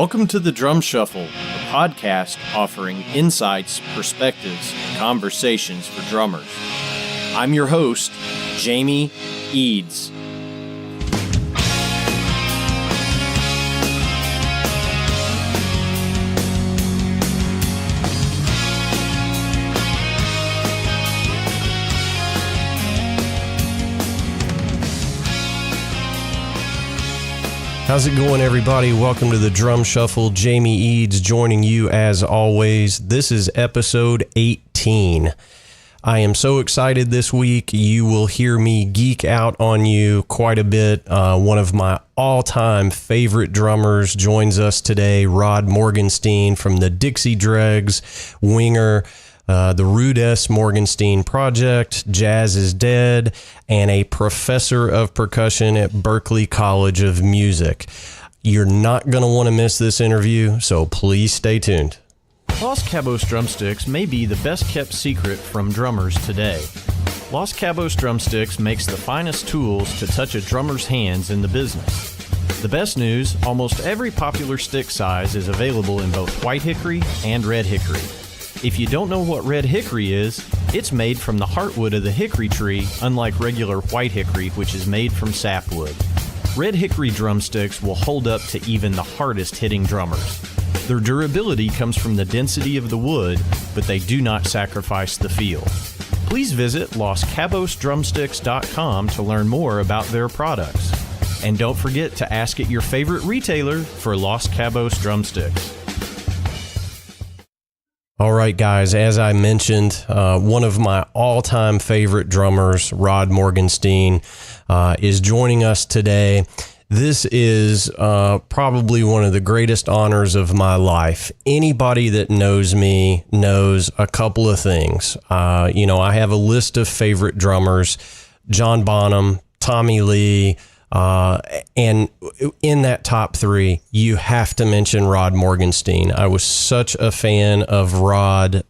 Welcome to the Drum Shuffle, a podcast offering insights, perspectives, and conversations for drummers. I'm your host, Jamie Eads. How's it going, everybody? Welcome to the Drum Shuffle. Jamie Eads joining you as always. This is episode 18. I am so excited this week. You will hear me geek out on you quite a bit. One of my all-time favorite drummers joins us today, Rod Morgenstein from the Dixie Dregs, Winger, the Rudess Morgenstein Project, Jazz is Dead, and a professor of percussion at Berklee College of Music. You're not going to want to miss this interview, so please stay tuned. Los Cabos drumsticks may be the best kept secret from drummers today. Los Cabos drumsticks makes the finest tools to touch a drummer's hands in the business. The best news, almost every popular stick size is available in both white hickory and red hickory. If you don't know what red hickory is, it's made from the heartwood of the hickory tree, unlike regular white hickory, which is made from sapwood. Red hickory drumsticks will hold up to even the hardest hitting drummers. Their durability comes from the density of the wood, but they do not sacrifice the feel. Please visit LosCabosDrumsticks.com to learn more about their products. And don't forget to ask at your favorite retailer for Los Cabos drumsticks. All right, guys, as I mentioned, one of my all-time favorite drummers, Rod Morgenstein, is joining us today. This is probably one of the greatest honors of my life. Anybody that knows me knows a couple of things. I have a list of favorite drummers, John Bonham, Tommy Lee, and in that top three, you have to mention Rod Morgenstein. I was such a fan of Rod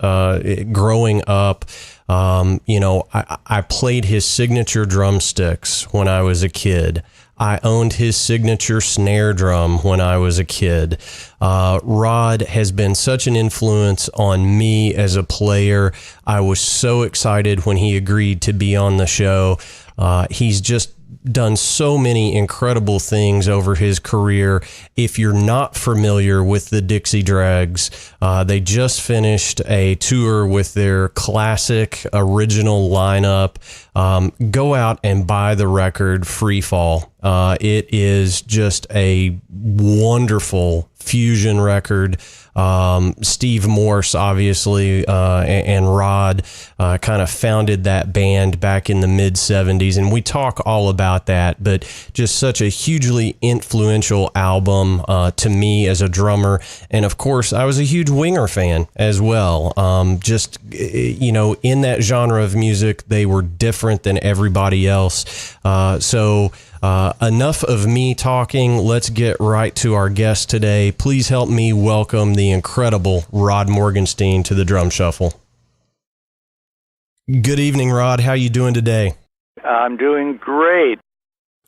growing up. I played his signature drumsticks when I was a kid. I owned his signature snare drum when I was a kid. Rod has been such an influence on me as a player. I was so excited when he agreed to be on the show. He's just done so many incredible things over his career. If you're not familiar with the Dixie Dregs, they just finished a tour with their classic original lineup. Go out and buy the record Free Fall. It is just a wonderful fusion record. Steve Morse, obviously, and Rod kind of founded that band back in the mid-'70s, and we talk all about that, but just such a hugely influential album to me as a drummer. And of course, I was a huge Winger fan as well. In that genre of music, they were different than everybody else. Enough of me talking. Let's get right to our guest today. Please help me welcome the incredible Rod Morgenstein to the Drum Shuffle. Good evening, Rod. How you doing today? I'm doing great.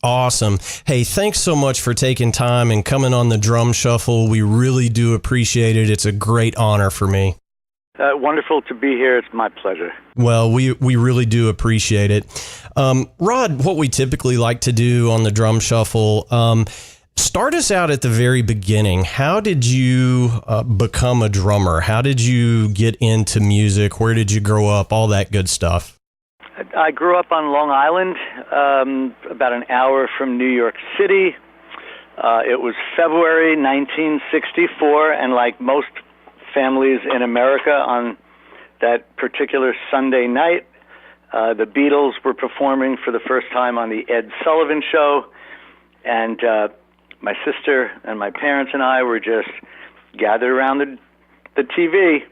Awesome. Hey, thanks so much for taking time and coming on the Drum Shuffle. We really do appreciate it. It's a great honor for me. Wonderful to be here. It's my pleasure. Well, we really do appreciate it. Rod, what we typically like to do on the Drum Shuffle, start us out at the very beginning. How did you become a drummer? How did you get into music? Where did you grow up? All that good stuff. I grew up on Long Island, about an hour from New York City. It was February 1964, and like most families in America, on that particular Sunday night, the Beatles were performing for the first time on the Ed Sullivan Show, and my sister and my parents and I were just gathered around the TV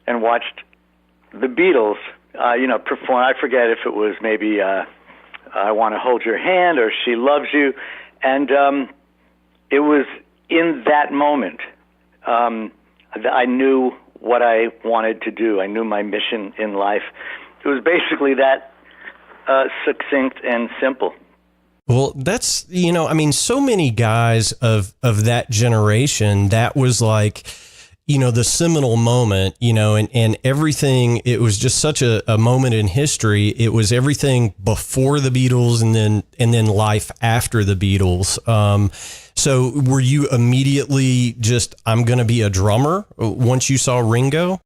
and watched the Beatles, perform. I forget if it was maybe I Want to Hold Your Hand or She Loves You, and it was in that moment I knew what I wanted to do. I knew my mission in life. It was basically that succinct and simple. Well, that's, I mean, so many guys of that generation, that was like, the seminal moment, and everything. It was just such a moment in history. It was everything before the Beatles and then life after the Beatles. So were you immediately just, I'm going to be a drummer once you saw Ringo?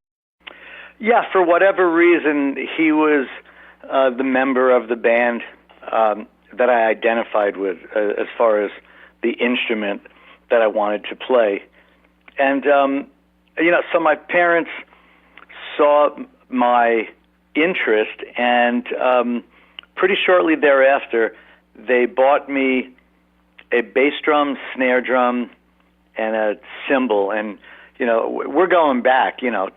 Yeah, for whatever reason, he was the member of the band that I identified with as far as the instrument that I wanted to play. And, so my parents saw my interest, and pretty shortly thereafter, they bought me a bass drum, snare drum, and a cymbal. And, we're going back, Sure.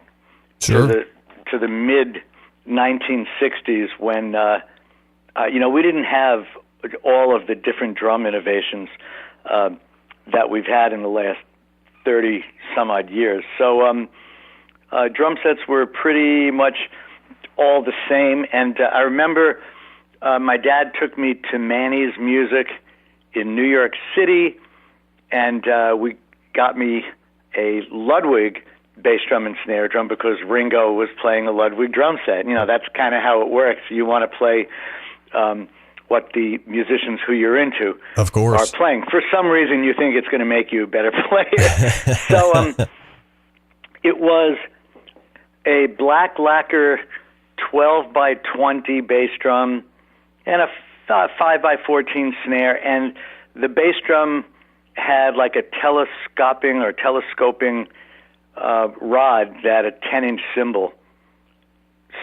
to the mid 1960s when, we didn't have all of the different drum innovations that we've had in the last 30 some odd years. So drum sets were pretty much all the same. And I remember my dad took me to Manny's Music in New York City, and we got me a Ludwig bass drum and snare drum because Ringo was playing a Ludwig drum set. That's kind of how it works. You want to play what the musicians who you're into of course are playing. For some reason, you think it's going to make you a better player. So it was a black lacquer 12 by 20 bass drum and a 5 by 14 snare, and the bass drum had like a telescoping rod that a 10-inch cymbal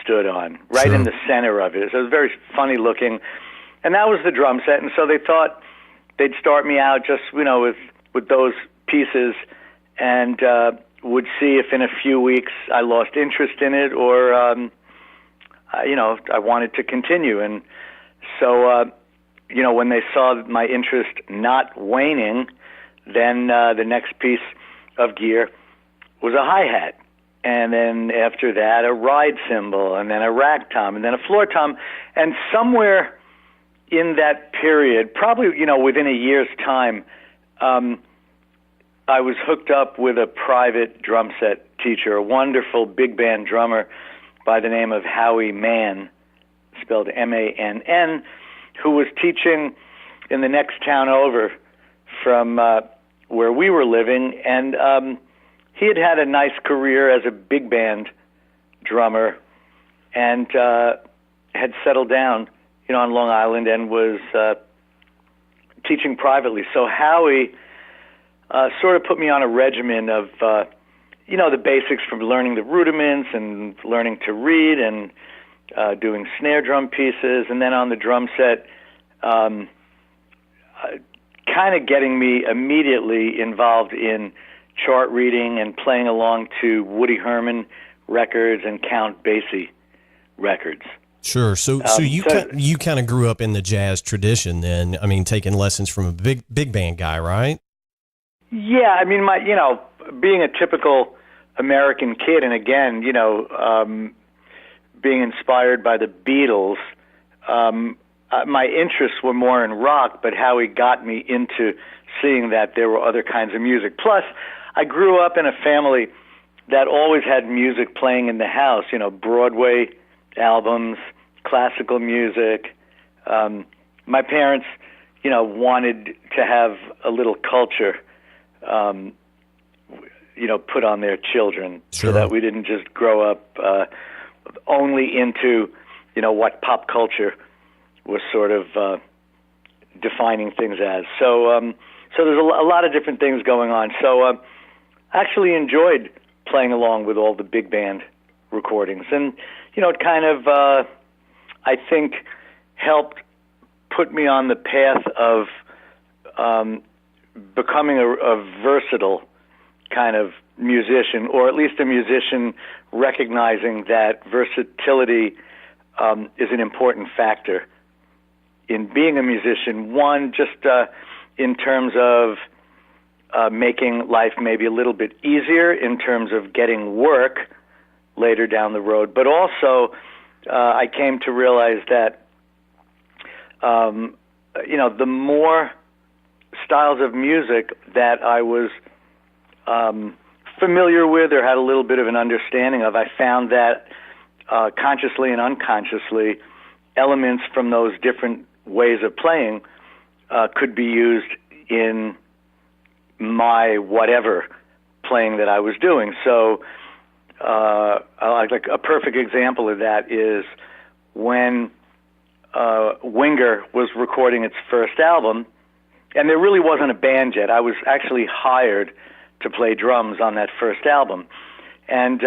stood on, right Sure. in the center of it. So it was very funny looking. And that was the drum set, and so they thought they'd start me out just, with those pieces, and would see if in a few weeks I lost interest in it, or I wanted to continue. And so, when they saw my interest not waning, then the next piece of gear was a hi-hat, and then after that a ride cymbal, and then a rack tom, and then a floor tom, and somewhere in that period, probably, within a year's time, I was hooked up with a private drum set teacher, a wonderful big band drummer by the name of Howie Mann, spelled M-A-N-N, who was teaching in the next town over from where we were living. And he had had a nice career as a big band drummer and had settled down on Long Island, and was teaching privately. So Howie sort of put me on a regimen of, the basics, from learning the rudiments and learning to read and doing snare drum pieces, and then on the drum set, kind of getting me immediately involved in chart reading and playing along to Woody Herman records and Count Basie records. Sure. So you kind of grew up in the jazz tradition then. I mean, taking lessons from a big band guy, right? Yeah, I mean, being a typical American kid, and again, being inspired by the Beatles, my interests were more in rock, but Howie got me into seeing that there were other kinds of music. Plus, I grew up in a family that always had music playing in the house, Broadway albums, classical music. My parents, wanted to have a little culture, put on their children, Sure. so that we didn't just grow up only into, what pop culture was sort of defining things as. So there's a lot of different things going on. So I actually enjoyed playing along with all the big band recordings, and it kind of I think helped put me on the path of becoming a versatile kind of musician, or at least a musician recognizing that versatility is an important factor in being a musician. One, just in terms of making life maybe a little bit easier in terms of getting work later down the road, but also I came to realize that the more styles of music that I was familiar with or had a little bit of an understanding of, I found that consciously and unconsciously, elements from those different ways of playing could be used in my whatever playing that I was doing. So like a perfect example of that is when Winger was recording its first album, and there really wasn't a band yet. I was actually hired to play drums on that first album. And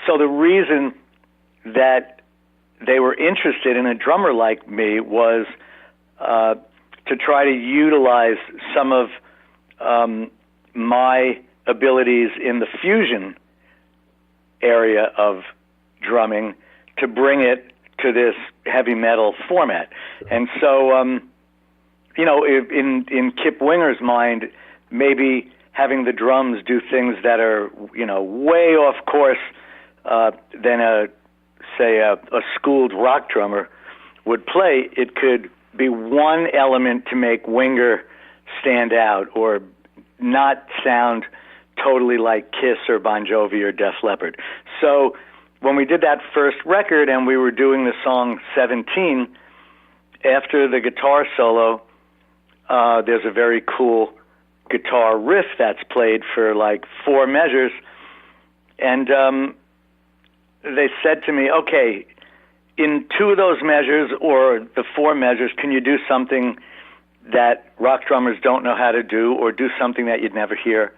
so the reason that they were interested in a drummer like me was to try to utilize some of my abilities in the fusion area of drumming to bring it to this heavy metal format. And so, in Kip Winger's mind, maybe having the drums do things that are, way off course than a schooled rock drummer would play, it could be one element to make Winger stand out or not sound totally like Kiss or Bon Jovi or Def Leppard. So when we did that first record and we were doing the song 17, after the guitar solo, there's a very cool guitar riff that's played for like 4 measures. And they said to me, okay, in 2 of those measures or the 4 measures, can you do something that rock drummers don't know how to do, or do something that you'd never hear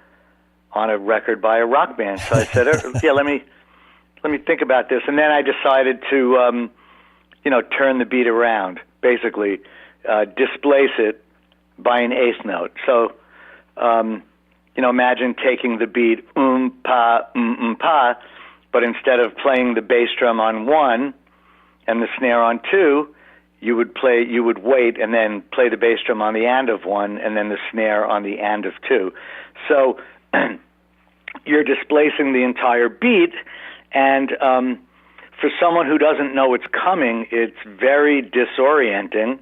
on a record by a rock band? So I said, yeah, let me think about this. And then I decided to, turn the beat around, basically displace it by an eighth note. So, imagine taking the beat pa, pa, but instead of playing the bass drum on 1 and the snare on 2, you would wait and then play the bass drum on the and of 1 and then the snare on the and of 2. So you're displacing the entire beat, and for someone who doesn't know it's coming, it's very disorienting.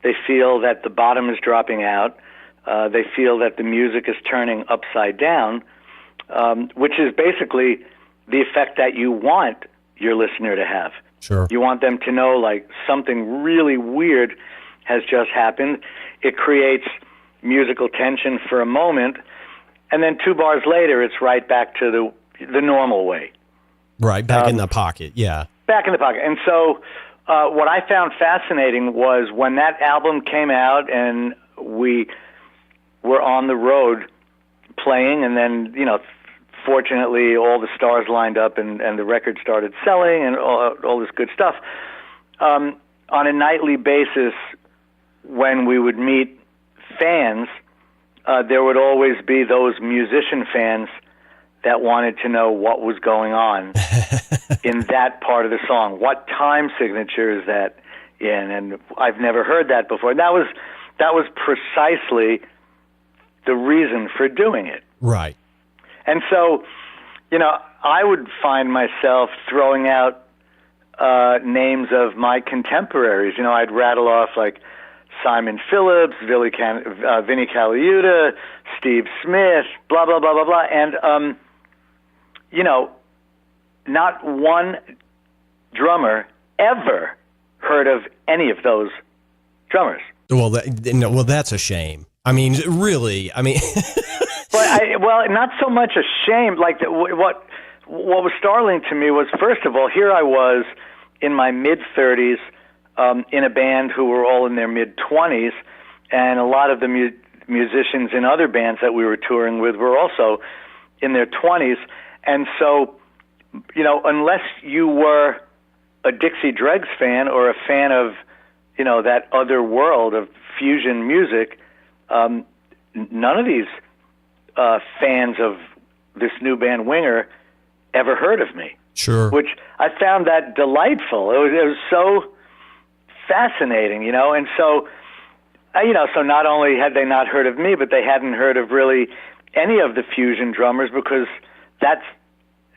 They feel that the bottom is dropping out. They feel that the music is turning upside down, which is basically the effect that you want your listener to have. Sure. You want them to know, like, something really weird has just happened. It creates musical tension for a moment, and then 2 bars later, it's right back to the normal way. Right, back in the pocket, yeah. Back in the pocket. And so what I found fascinating was when that album came out and we were on the road playing, and then, fortunately, all the stars lined up and the record started selling and all this good stuff. On a nightly basis, when we would meet fans, there would always be those musician fans that wanted to know what was going on in that part of the song. What time signature is that in? And I've never heard that before. And that was precisely the reason for doing it. Right. And so, I would find myself throwing out names of my contemporaries. I'd rattle off like Simon Phillips, Vinnie Colaiuta, Steve Smith, blah, blah, blah, blah, blah. And, not one drummer ever heard of any of those drummers. Well, that's a shame. I mean, really, Well, not so much a shame. Like what was startling to me was, first of all, here I was in my mid-30s in a band who were all in their mid-20s, and a lot of the musicians in other bands that we were touring with were also in their 20s. And so, unless you were a Dixie Dregs fan or a fan of, that other world of fusion music, none of these fans of this new band Winger ever heard of me. Sure. Which I found that delightful. It was so fascinating, and so, so not only had they not heard of me, but they hadn't heard of really any of the fusion drummers, because that's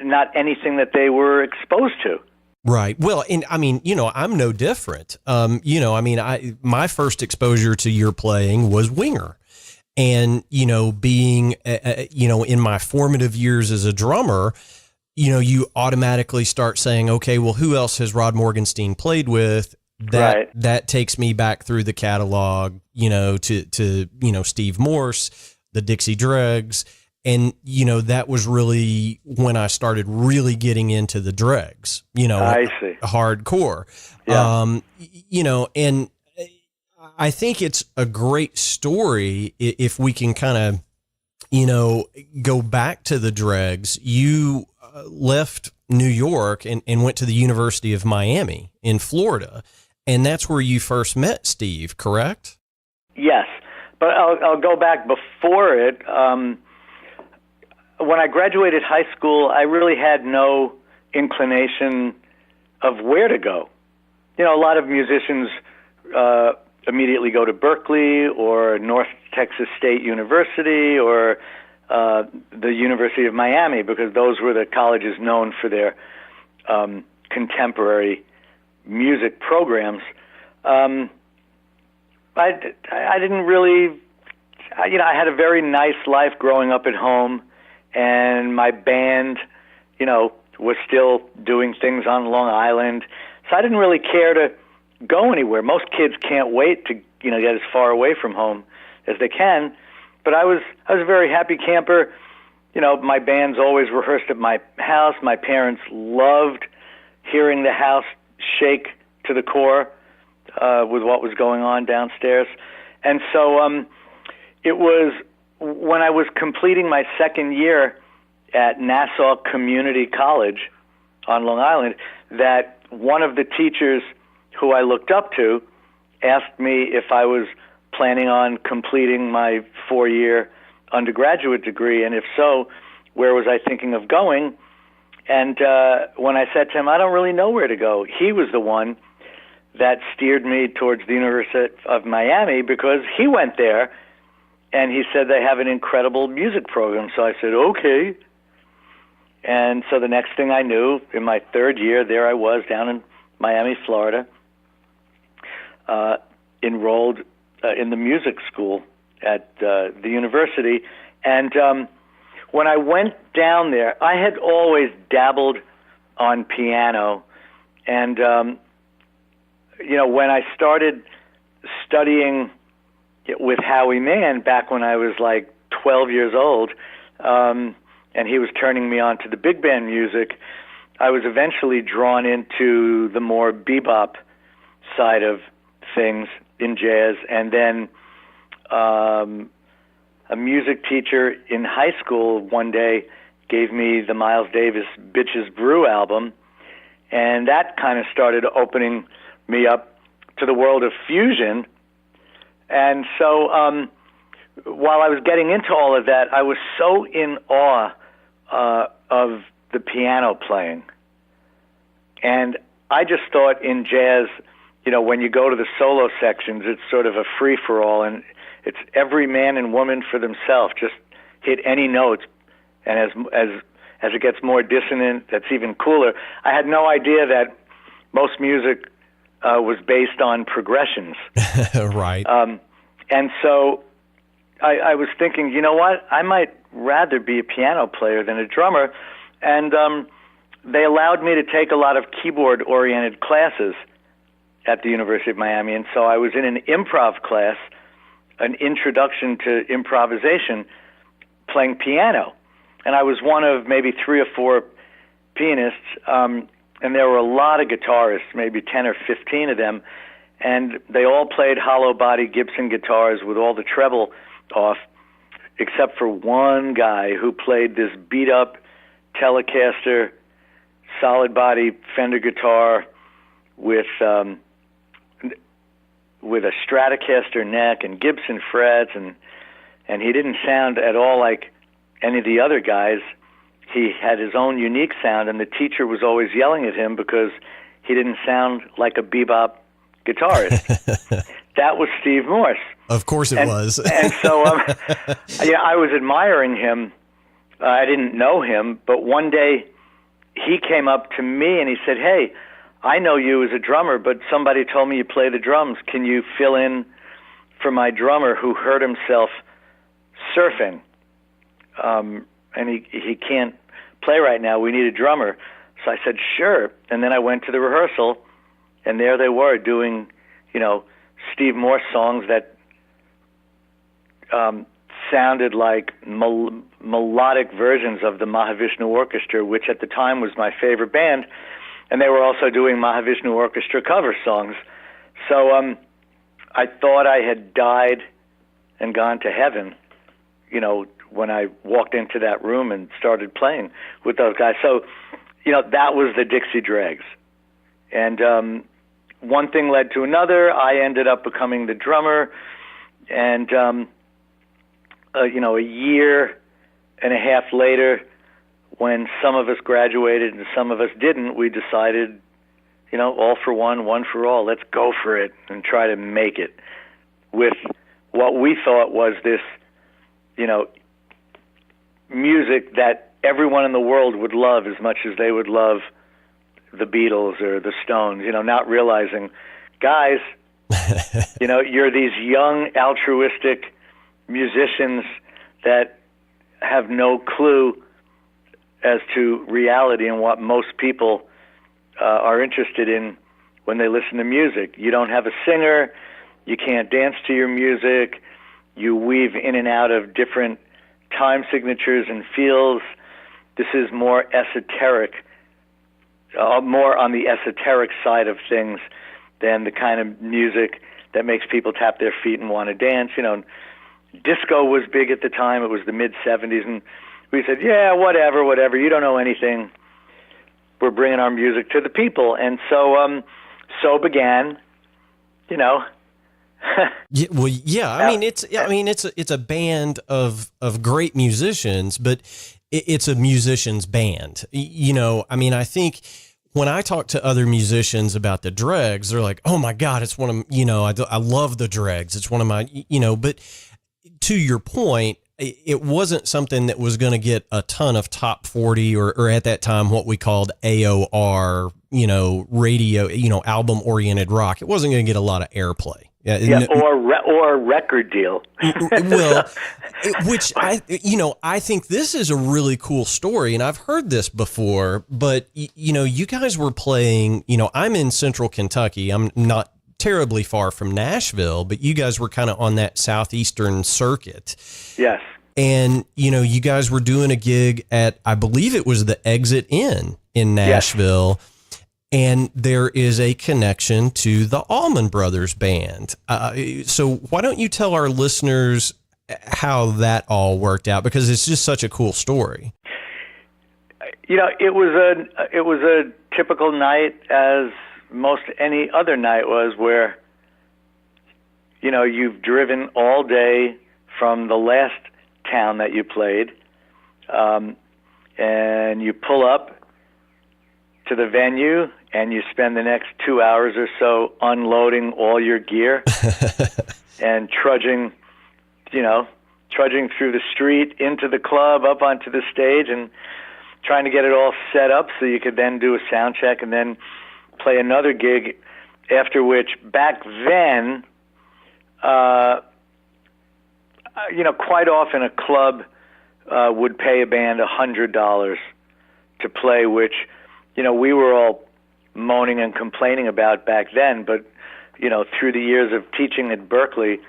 not anything that they were exposed to. Right. Well, and I mean, I'm no different. My first exposure to your playing was winger. And, being, in my formative years as a drummer, you automatically start saying, okay, well, who else has Rod Morgenstein played with? That takes me back through the catalog, to Steve Morse, the Dixie Dregs. And, that was really when I started really getting into the Dregs, I see. hardcore. Yeah. And I think it's a great story if we can kind of, go back to the Dregs. You left New York and went to the University of Miami in Florida. And that's where you first met Steve, correct? Yes. But I'll go back before it. When I graduated high school, I really had no inclination of where to go. A lot of musicians immediately go to Berklee or North Texas State University or the University of Miami, because those were the colleges known for their contemporary music programs. I didn't really, I had a very nice life growing up at home. And my band, was still doing things on Long Island. So I didn't really care to go anywhere. Most kids can't wait to, get as far away from home as they can. But I was a very happy camper. My bands always rehearsed at my house. My parents loved hearing the house shake to the core with what was going on downstairs. And so it was when I was completing my second year at Nassau Community College on Long Island that one of the teachers who I looked up to asked me if I was planning on completing my 4-year undergraduate degree, and if so, where was I thinking of going? And when I said to him, I don't really know where to go, he was the one that steered me towards the University of Miami, because he went there and he said they have an incredible music program. So I said, okay. And so the next thing I knew, in my third year, there I was down in Miami, Florida, enrolled in the music school at the university. And when I went down there, I had always dabbled on piano. And, when I started studying with Howie Mann back when I was like 12 years old, and he was turning me on to the big band music, I was eventually drawn into the more bebop side of things in jazz. And then a music teacher in high school one day gave me the Miles Davis Bitches Brew album, and that kind of started opening me up to the world of fusion. And so while I was getting into all of that, I was so in awe of the piano playing. And I just thought in jazz, when you go to the solo sections, it's sort of a free-for-all, and it's every man and woman for themselves. Just hit any notes, and as it gets more dissonant, that's even cooler. I had no idea that most music was based on progressions. Right. And so I was thinking, you know what? I might rather be a piano player than a drummer. And they allowed me to take a lot of keyboard-oriented classes at the University of Miami. And so I was in an improv class, an introduction to improvisation, playing piano. And I was one of maybe 3 or 4 pianists, and there were a lot of guitarists, maybe 10 or 15 of them, and they all played hollow-body Gibson guitars with all the treble off, except for one guy who played this beat-up Telecaster solid-body Fender guitar with a Stratocaster neck and Gibson frets, and he didn't sound at all like any of the other guys. He had his own unique sound, and the teacher was always yelling at him because he didn't sound like a bebop guitarist. That was Steve Morse. Of course it was. And so I was admiring him. I didn't know him, but one day he came up to me and he said, "Hey, I know you as a drummer, but somebody told me you play the drums. Can you fill in for my drummer who hurt himself surfing? And he can't play right now. We need a drummer. So I said, sure. And then I went to the rehearsal, and there they were doing, Steve Morse songs that sounded like melodic versions of the Mahavishnu Orchestra, which at the time was my favorite band. And they were also doing Mahavishnu Orchestra cover songs. So I thought I had died and gone to heaven, when I walked into that room and started playing with those guys. So, that was the Dixie Dregs. And one thing led to another. I ended up becoming the drummer. And, a year and a half later, when some of us graduated and some of us didn't, we decided, all for one for all. Let's go for it and try to make it with what we thought was this, music that everyone in the world would love as much as they would love the Beatles or the Stones, not realizing, guys, you're these young, altruistic musicians that have no clue as to reality and what most people are interested in when they listen to music. You don't have a singer, you can't dance to your music, you weave in and out of different time signatures and feels. This is more esoteric, more on the esoteric side of things than the kind of music that makes people tap their feet and want to dance. Disco was big at the time. It was the mid-'70s, and we said, yeah, whatever, you don't know anything. We're bringing our music to the people. And so began, Yeah, well, yeah. I mean, it's a band of great musicians, but it's a musician's band. I think when I talk to other musicians about the Dregs, they're like, "Oh my God, it's one of I love the Dregs. It's one of my But to your point, it wasn't something that was going to get a ton of top 40 or at that time what we called AOR, radio, album oriented rock. It wasn't going to get a lot of airplay. Yeah, or a record deal. Well, which I think this is a really cool story, and I've heard this before. But you guys were playing. I'm in Central Kentucky. I'm not terribly far from Nashville, but you guys were kind of on that southeastern circuit. Yes. And you guys were doing a gig at, I believe it was the Exit Inn in Nashville. Yes. And there is a connection to the Allman Brothers Band. So why don't you tell our listeners how that all worked out? Because it's just such a cool story. It was a typical night, as most any other night was, where you've driven all day from the last town that you played, and you pull up to the venue, and you spend the next 2 hours or so unloading all your gear and trudging through the street into the club, up onto the stage, and trying to get it all set up so you could then do a sound check and then play another gig, after which, back then, quite often a club would pay a band $100 to play, which we were all moaning and complaining about back then. But, through the years of teaching at Berklee,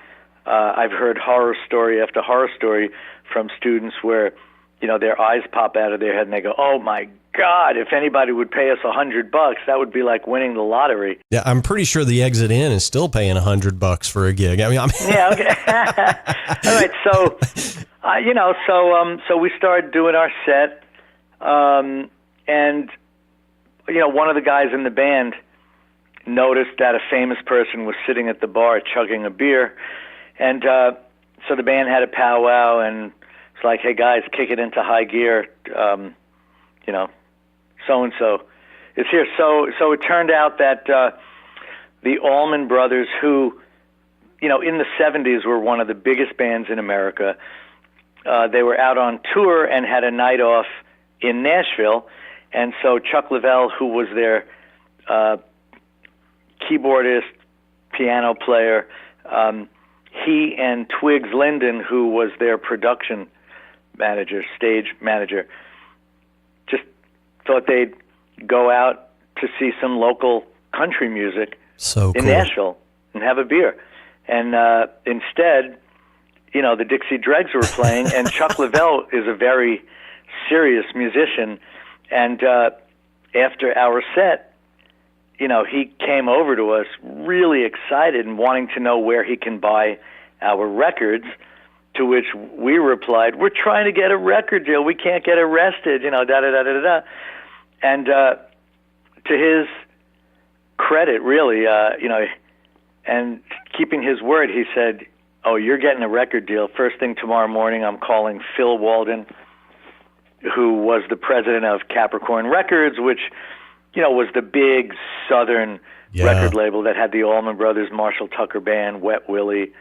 I've heard horror story after horror story from students where, their eyes pop out of their head and they go, "Oh my God, if anybody would pay us $100, that would be like winning the lottery." Yeah, I'm pretty sure the Exit Inn is still paying $100 for a gig. Yeah, okay. All right, so we started doing our set, and one of the guys in the band noticed that a famous person was sitting at the bar chugging a beer, and so the band had a powwow, and it's like, "Hey guys, kick it into high gear, so-and-so is here." So it turned out that the Allman Brothers, who, in the 70s were one of the biggest bands in America, they were out on tour and had a night off in Nashville, and so Chuck Leavell, who was their keyboardist, piano player. He and Twiggs Linden, who was their production manager, stage manager, just thought they'd go out to see some local country music in Nashville and have a beer. And instead, the Dixie Dregs were playing, and Chuck Leavell is a very serious musician. And after our set, he came over to us really excited and wanting to know where he can buy our records, to which we replied, "We're trying to get a record deal. We can't get arrested, da-da-da-da-da." And to his credit, really, and keeping his word, he said, "Oh, you're getting a record deal. First thing tomorrow morning, I'm calling Phil Walden, who was the president of Capricorn Records, which, was the big Southern record label that had the Allman Brothers, Marshall Tucker Band, Wet Willie."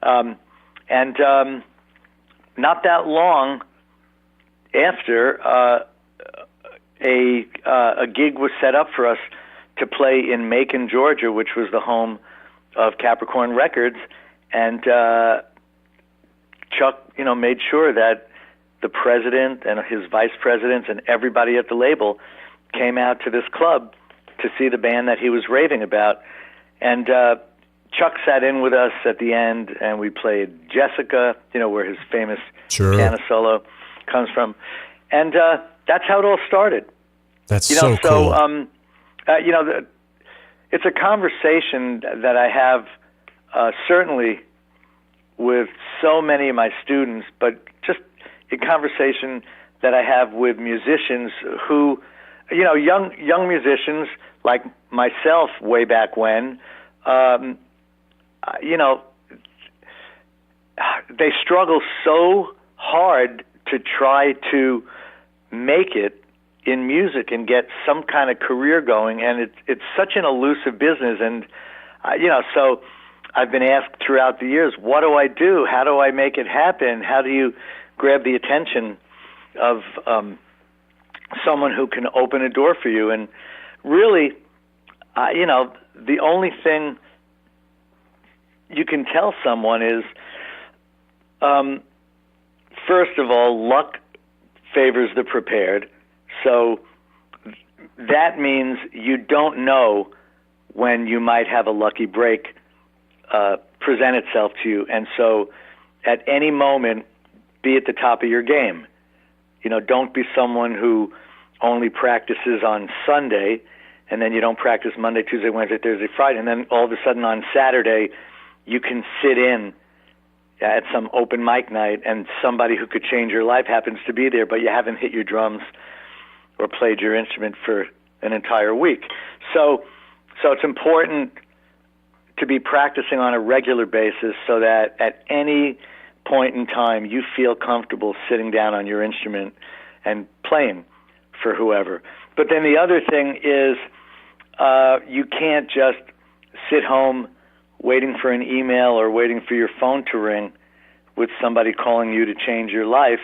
And not that long after, a gig was set up for us to play in Macon, Georgia, which was the home of Capricorn Records. And Chuck, made sure that the president and his vice presidents and everybody at the label came out to this club to see the band that he was raving about. And Chuck sat in with us at the end, and we played Jessica, where his famous piano solo comes from. And that's how it all started. That's so cool. It's a conversation that I have certainly with so many of my students, but just a conversation that I have with musicians who, young musicians like myself way back when, they struggle so hard to try to make it in music and get some kind of career going, and it's such an elusive business. And so I've been asked throughout the years, what do I do? How do I make it happen? How do you grab the attention of someone who can open a door for you? And really, the only thing you can tell someone is, first of all, luck favors the prepared. So that means you don't know when you might have a lucky break present itself to you. And so at any moment, be at the top of your game. Don't be someone who only practices on Sunday, and then you don't practice Monday, Tuesday, Wednesday, Thursday, Friday, and then all of a sudden on Saturday you can sit in at some open mic night and somebody who could change your life happens to be there, but you haven't hit your drums or played your instrument for an entire week. So it's important to be practicing on a regular basis so that at any point in time you feel comfortable sitting down on your instrument and playing for whoever. But then the other thing is you can't just sit home waiting for an email or waiting for your phone to ring with somebody calling you to change your life.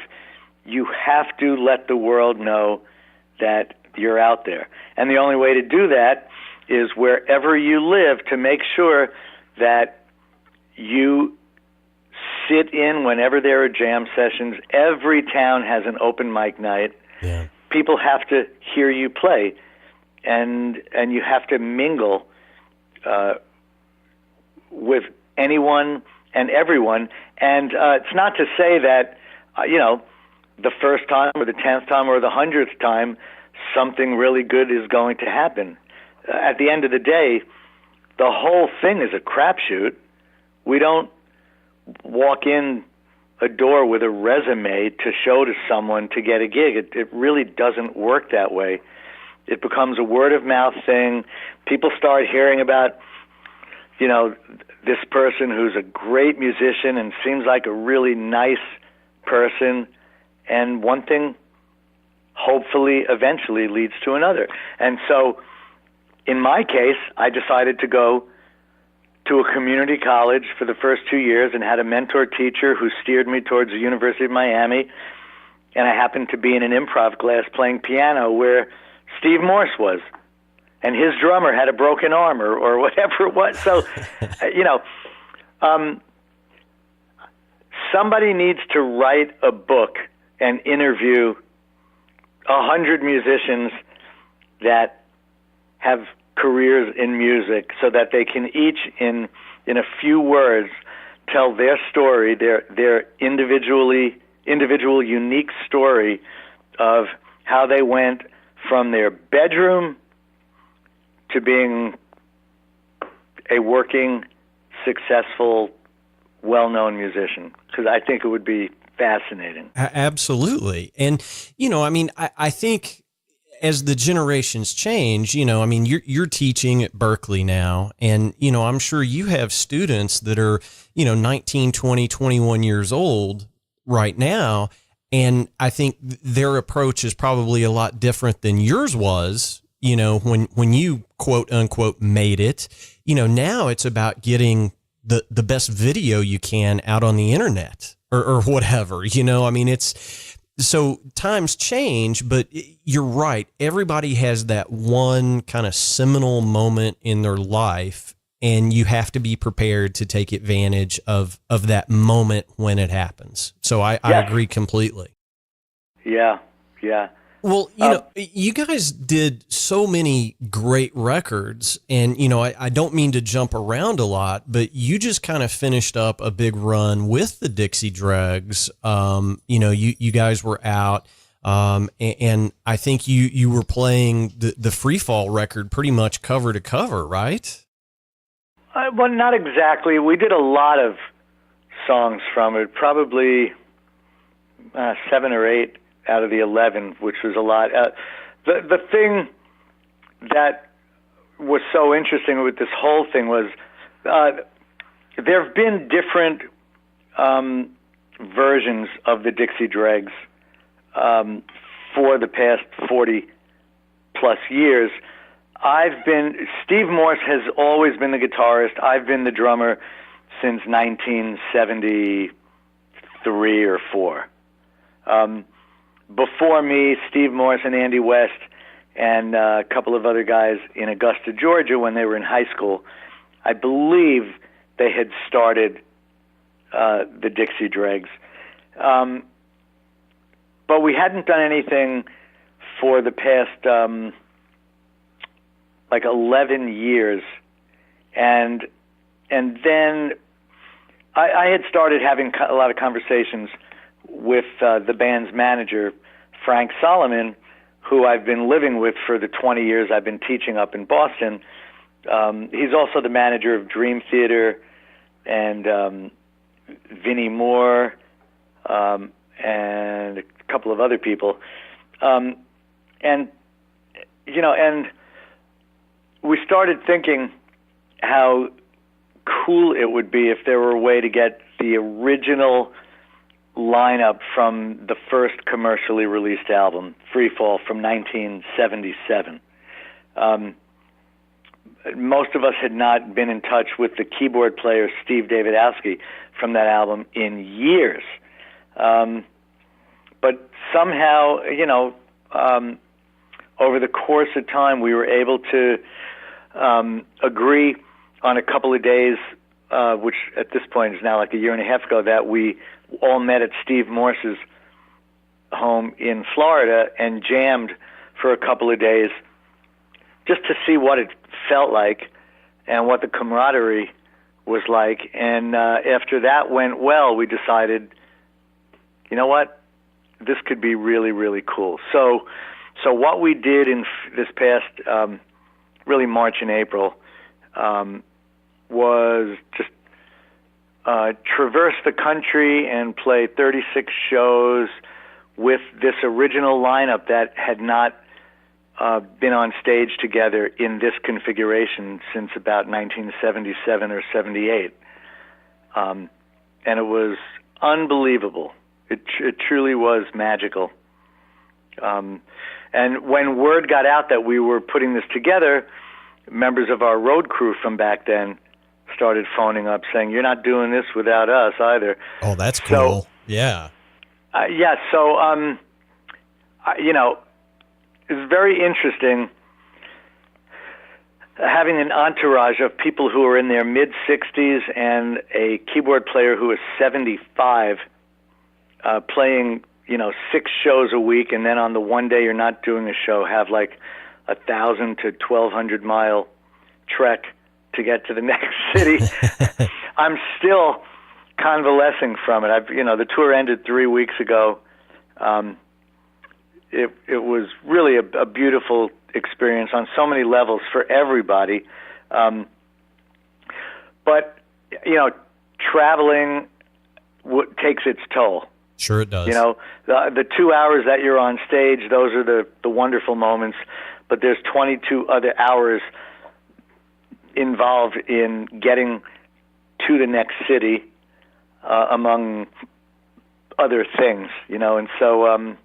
You have to let the world know that you're out there. And the only way to do that is wherever you live, to make sure that you sit in whenever there are jam sessions. Every town has an open mic night. Yeah. People have to hear you play, and you have to mingle with anyone and everyone. And it's not to say that, the first time or the 10th time or the 100th time something really good is going to happen. At the end of the day, the whole thing is a crapshoot. We don't walk in a door with a resume to show to someone to get a gig. It really doesn't work that way. It becomes a word-of-mouth thing. People start hearing about, this person who's a great musician and seems like a really nice person, and one thing hopefully eventually leads to another. And so in my case, I decided to go to a community college for the first 2 years and had a mentor teacher who steered me towards the University of Miami. And I happened to be in an improv class playing piano where Steve Morse was. and his drummer had a broken arm or whatever it was. So, somebody needs to write a book and interview 100 musicians that have careers in music, so that they can each, in a few words, tell their story, their individual unique story of how they went from their bedroom to being a working, successful, well-known musician. Because I think it would be fascinating. Absolutely. And, I think as the generations change, you're teaching at Berklee now, and, I'm sure you have students that are, 19, 20, 21 years old right now. And I think their approach is probably a lot different than yours was, when you quote unquote made it. Now it's about getting the best video you can out on the internet or whatever, it's so times change, but you're right. Everybody has that one kind of seminal moment in their life, and you have to be prepared to take advantage of that moment when it happens. So I agree completely. Yeah. Well, you guys did so many great records, and, I don't mean to jump around a lot, but you just kind of finished up a big run with the Dixie Dregs. You guys were out, and I think you were playing the Free Fall record pretty much cover to cover, right? Well, not exactly. We did a lot of songs from it, probably 7 or 8 out of the 11, which was a lot. The thing that was so interesting with this whole thing was there have been different versions of the Dixie Dregs for the past 40 plus years. Steve Morse has always been the guitarist. I've been the drummer since 1973 or 4. Before me, Steve Morse and Andy West and a couple of other guys in Augusta, Georgia, when they were in high school, I believe they had started the Dixie Dregs. But we hadn't done anything for the past 11 years. And then I had started having a lot of conversations with the band's manager, Frank Solomon, who I've been living with for the 20 years I've been teaching up in Boston. He's also the manager of Dream Theater and Vinnie Moore and a couple of other people. And we started thinking how cool it would be if there were a way to get the original lineup from the first commercially released album, Free Fall, from 1977. Most of us had not been in touch with the keyboard player Steve Davidowski from that album in years. But somehow, over the course of time, we were able to agree on a couple of days, which at this point is now like a year and a half ago, that we all met at Steve Morse's home in Florida and jammed for a couple of days just to see what it felt like and what the camaraderie was like. And after that went well, we decided, you know what, this could be really, really cool. So what we did in this past, really March and April, was just traverse the country and play 36 shows with this original lineup that had not been on stage together in this configuration since about 1977 or 78. And it was unbelievable. It truly was magical. And when word got out that we were putting this together, members of our road crew from back then started phoning up saying, "You're not doing this without us either." Oh, that's cool. So, yeah. It's very interesting. having an entourage of people who are in their mid-60s and a keyboard player who is 75, playing, 6 shows a week, and then on the one day you're not doing a show, have like 1,000 to 1,200 mile trek to get to the next city. I'm still convalescing from it. The tour ended 3 weeks ago. It was really a beautiful experience on so many levels for everybody. But traveling takes its toll. Sure it does. The 2 hours that you're on stage, those are the wonderful moments, but there's 22 other hours involved in getting to the next city, among other things, and so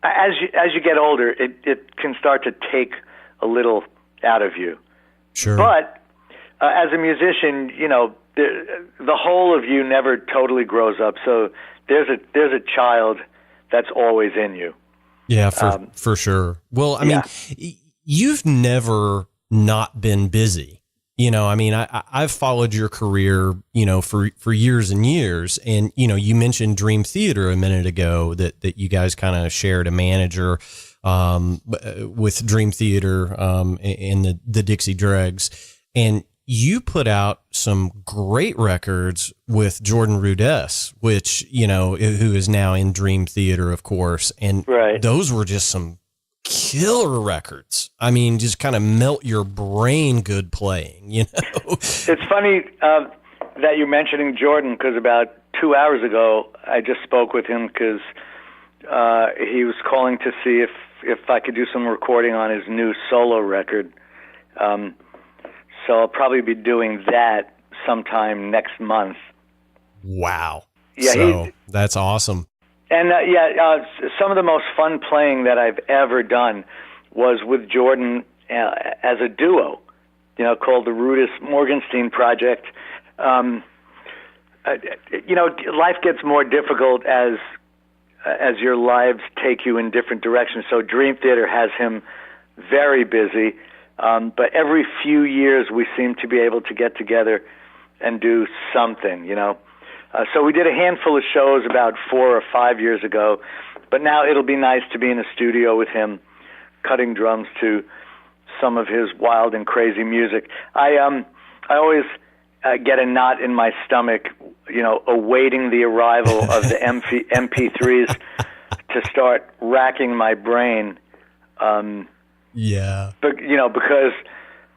as you get older, it can start to take a little out of you. Sure. But as a musician, the whole of you never totally grows up. So there's a child that's always in you. Yeah, for sure. Well, I mean, you've never not been busy. I've followed your career, for years and years. And, you mentioned Dream Theater a minute ago that you guys kind of shared a manager with Dream Theater and the Dixie Dregs. And you put out some great records with Jordan Rudess, which, who is now in Dream Theater, of course. And those were just some killer records. I mean, just kind of melt your brain good playing, It's funny that you're mentioning Jordan, because about 2 hours ago, I just spoke with him because he was calling to see if I could do some recording on his new solo record. So I'll probably be doing that sometime next month. Wow. Yeah, so that's awesome. And some of the most fun playing that I've ever done was with Jordan as a duo, called the Rudess Morgenstein Project. Life gets more difficult as your lives take you in different directions. So Dream Theater has him very busy, but every few years we seem to be able to get together and do something, So we did a handful of shows about 4 or 5 years ago, but now it'll be nice to be in a studio with him, cutting drums to some of his wild and crazy music. I always get a knot in my stomach, awaiting the arrival of the MP3s to start racking my brain. Yeah. But because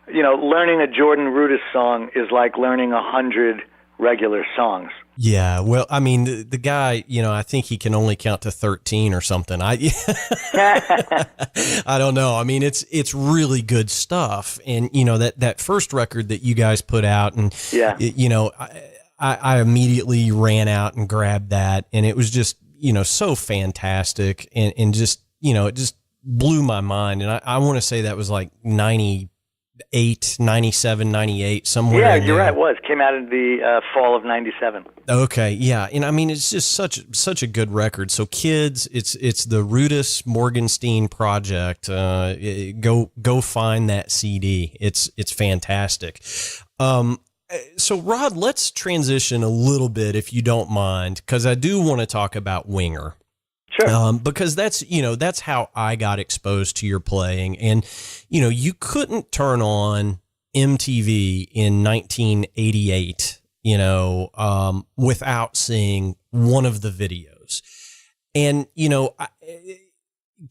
learning a Jordan Rudess song is like learning 100 regular songs. Yeah, well, I mean, the guy, I think he can only count to 13 or something. I don't know. I mean, it's really good stuff. And, that first record that you guys put out, and, I immediately ran out and grabbed that. And it was just, so fantastic. And just, it just blew my mind. And I want to say that was like 98, 97, 98, somewhere. Yeah, you're right. It was. Came out in the fall of 97. Okay. Yeah. And I mean, it's just such a good record. So kids, it's the Rudess Morgenstein Project. Go find that CD. It's fantastic. So Rod, let's transition a little bit, if you don't mind, because I do want to talk about Winger. Sure. Because that's how I got exposed to your playing. And, you couldn't turn on MTV in 1988, without seeing one of the videos. And,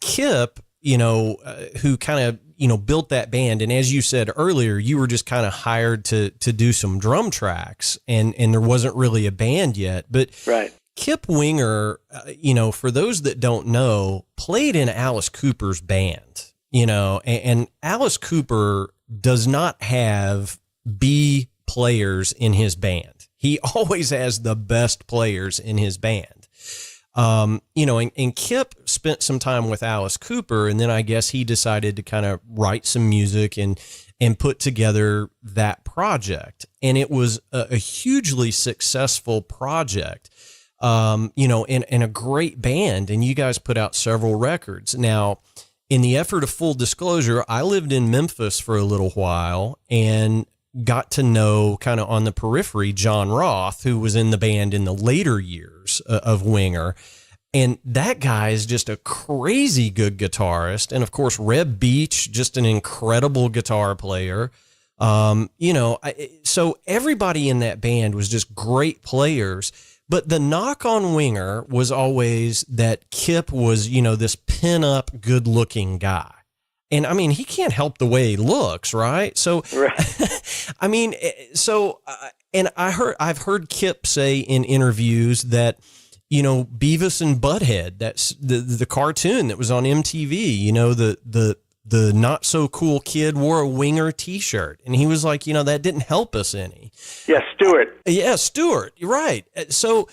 Kip, who kind of, built that band. And as you said earlier, you were just kind of hired to do some drum tracks, and there wasn't really a band yet. But right. Kip Winger, for those that don't know, played in Alice Cooper's band, and Alice Cooper does not have B players in his band. He always has the best players in his band. And Kip spent some time with Alice Cooper, and then I guess he decided to kind of write some music and put together that project. And it was a hugely successful project. And a great band, and you guys put out several records. Now, in the effort of full disclosure, I lived in Memphis for a little while and got to know kind of on the periphery John Roth, who was in the band in the later years of Winger. And that guy is just a crazy good guitarist. And of course, Reb Beach, just an incredible guitar player. So everybody in that band was just great players. But the knock on Winger was always that Kip was, this pin-up, good-looking guy. And I mean, he can't help the way he looks, right? So, right. I mean, and I've heard Kip say in interviews that, Beavis and Butthead, that's the cartoon that was on MTV, the not so cool kid wore a Winger t-shirt, and he was like, that didn't help us any. Yeah, Stewart. Stewart. Right. So,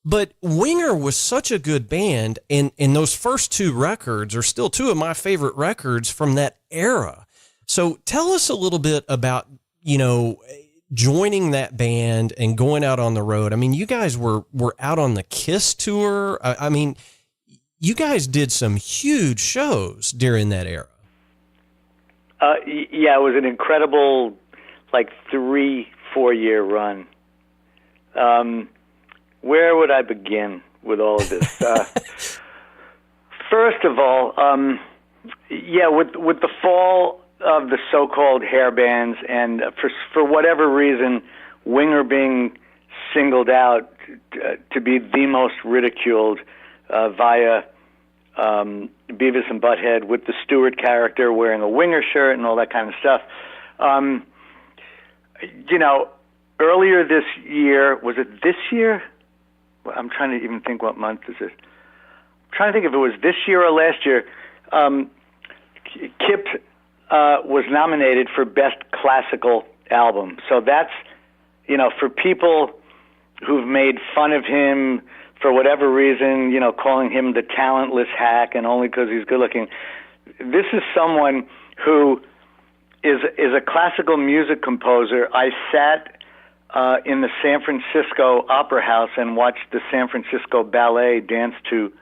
but Winger was such a good band, and those first two records are still two of my favorite records from that era. So tell us a little bit about, joining that band and going out on the road. I mean, you guys were out on the Kiss tour. I mean, you guys did some huge shows during that era. Yeah, it was an incredible, 3-4 year run. Where would I begin with all of this? First of all, with the fall of the so-called hair bands, and for whatever reason, Winger being singled out to be the most ridiculed via Beavis and Butthead, with the Stewart character wearing a Winger shirt and all that kind of stuff. Earlier this year, was it this year? I'm trying to even think what month is it. I'm trying to think if it was this year or last year. Kip was nominated for Best Classical Album. So that's, for people who've made fun of him for whatever reason, calling him the talentless hack and only because he's good looking. This is someone who is a classical music composer. I sat in the San Francisco Opera House and watched the San Francisco Ballet dance to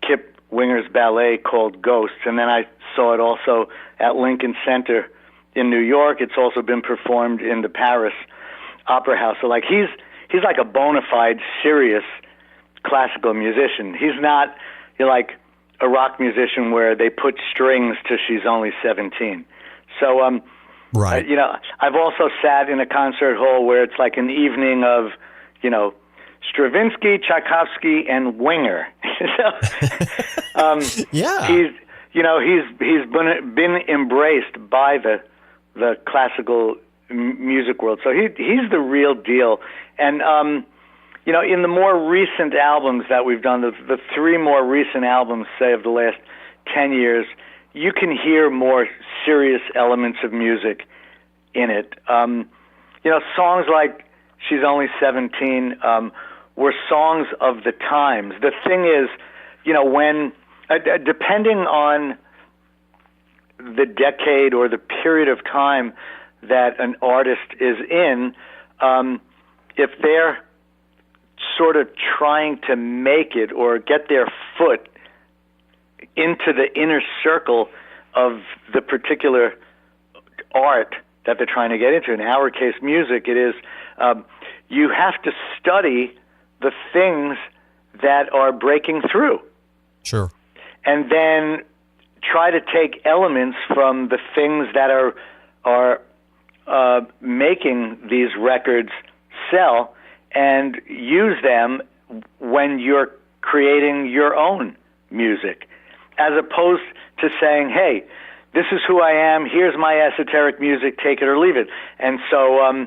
Kip Winger's ballet called Ghosts, and then I saw it also at Lincoln Center in New York. It's also been performed in the Paris Opera House. So he's like a bona fide, serious classical musician. He's not like a rock musician where they put strings till she's only 17. So, right. I've also sat in a concert hall where it's like an evening of, Stravinsky, Tchaikovsky, and Winger. Yeah. He's been embraced by the classical music world. So he's the real deal. And in the more recent albums that we've done, the three more recent albums, say of the last 10 years, you can hear more serious elements of music in it. Songs like She's Only 17 were songs of the times. The thing is, when depending on the decade or the period of time that an artist is in, if they're sort of trying to make it or get their foot into the inner circle of the particular art that they're trying to get into, in our case, music, it is, you have to study the things that are breaking through. Sure. And then try to take elements from the things that are making these records sell and use them when you're creating your own music, as opposed to saying, hey, this is who I am, here's my esoteric music, take it or leave it. And so,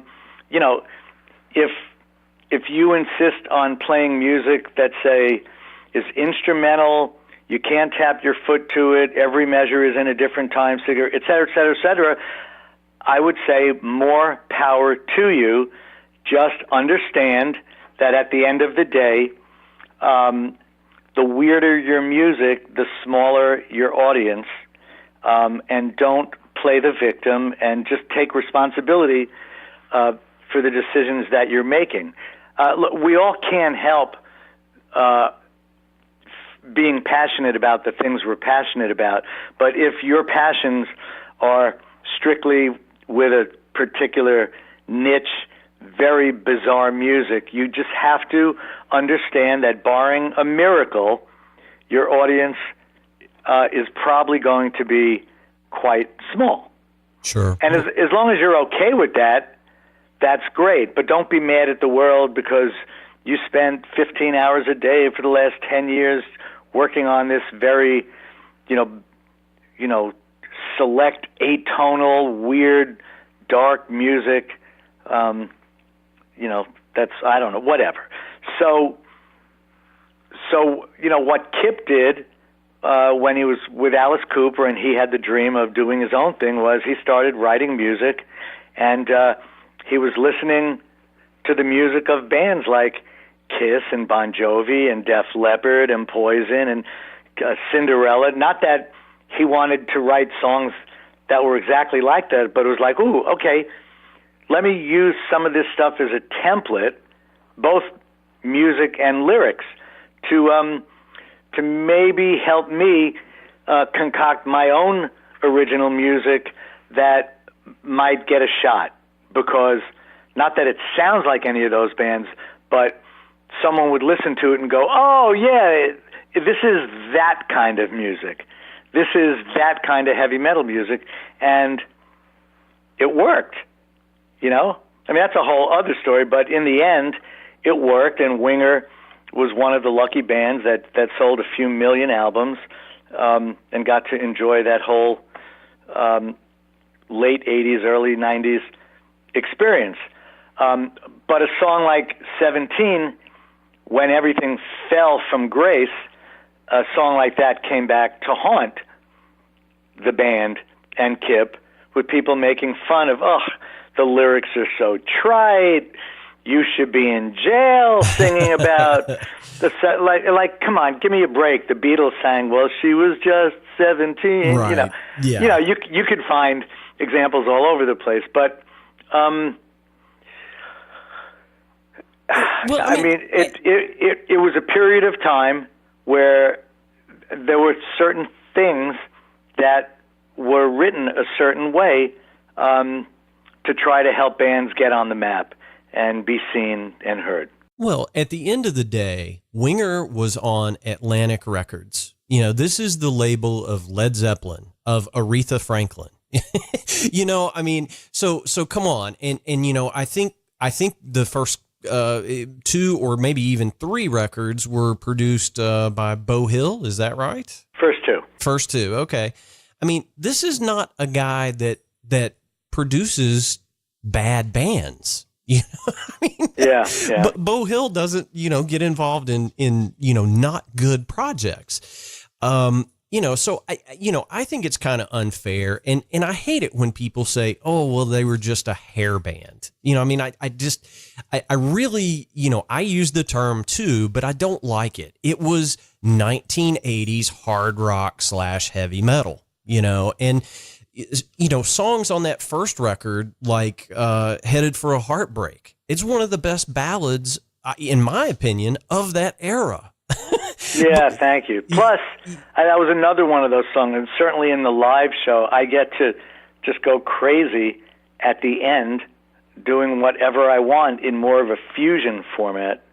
if you insist on playing music that, say, is instrumental, you can't tap your foot to it, every measure is in a different time figure, et cetera, et cetera, et cetera, I would say more power to you. Just understand that at the end of the day, the weirder your music, the smaller your audience, and don't play the victim and just take responsibility for the decisions that you're making. Look, we all can't help being passionate about the things we're passionate about. But if your passions are strictly with a particular niche, very bizarre music, you just have to understand that barring a miracle, your audience is probably going to be quite small. Sure. And as long as you're okay with that, that's great. But don't be mad at the world because you spent 15 hours a day for the last 10 years working on this very, select atonal, weird, dark music. That's, I don't know, whatever. So what Kip did when he was with Alice Cooper and he had the dream of doing his own thing was he started writing music, and he was listening to the music of bands like Kiss and Bon Jovi and Def Leppard and Poison and Cinderella. Not that he wanted to write songs that were exactly like that, but it was like, ooh, okay, let me use some of this stuff as a template, both music and lyrics, to maybe help me concoct my own original music that might get a shot. Because not that it sounds like any of those bands, but someone would listen to it and go, oh, yeah, this is that kind of music. This is that kind of heavy metal music. And it worked, I mean, that's a whole other story, but in the end, it worked, and Winger was one of the lucky bands that sold a few million albums and got to enjoy that whole late 80s, early 90s experience. But a song like 17, when everything fell from grace, a song like that came back to haunt the band and Kip, with people making fun of, the lyrics are so trite, you should be in jail singing about like come on, give me a break. The Beatles sang, well, she was just 17. Right. You could find examples all over the place, but it was a period of time where there were certain things that were written a certain way to try to help bands get on the map and be seen and heard. Well, at the end of the day, Winger was on Atlantic Records. This is the label of Led Zeppelin, of Aretha Franklin. I mean, so come on. And I think the first 2 or maybe even 3 records were produced by Beau Hill. Is that right? First two. Okay. I mean, this is not a guy that produces bad bands. I mean, yeah. But Beau Hill doesn't, get involved in not good projects. So I think it's kind of unfair, and I hate it when people say, oh, well, they were just a hair band. I mean, I really, I use the term too, but I don't like it. It was 1980s hard rock / heavy metal, and songs on that first record, like Headed for a Heartbreak, it's one of the best ballads, in my opinion, of that era. Yeah, thank you. Plus, that was another one of those songs, and certainly in the live show, I get to just go crazy at the end, doing whatever I want in more of a fusion format.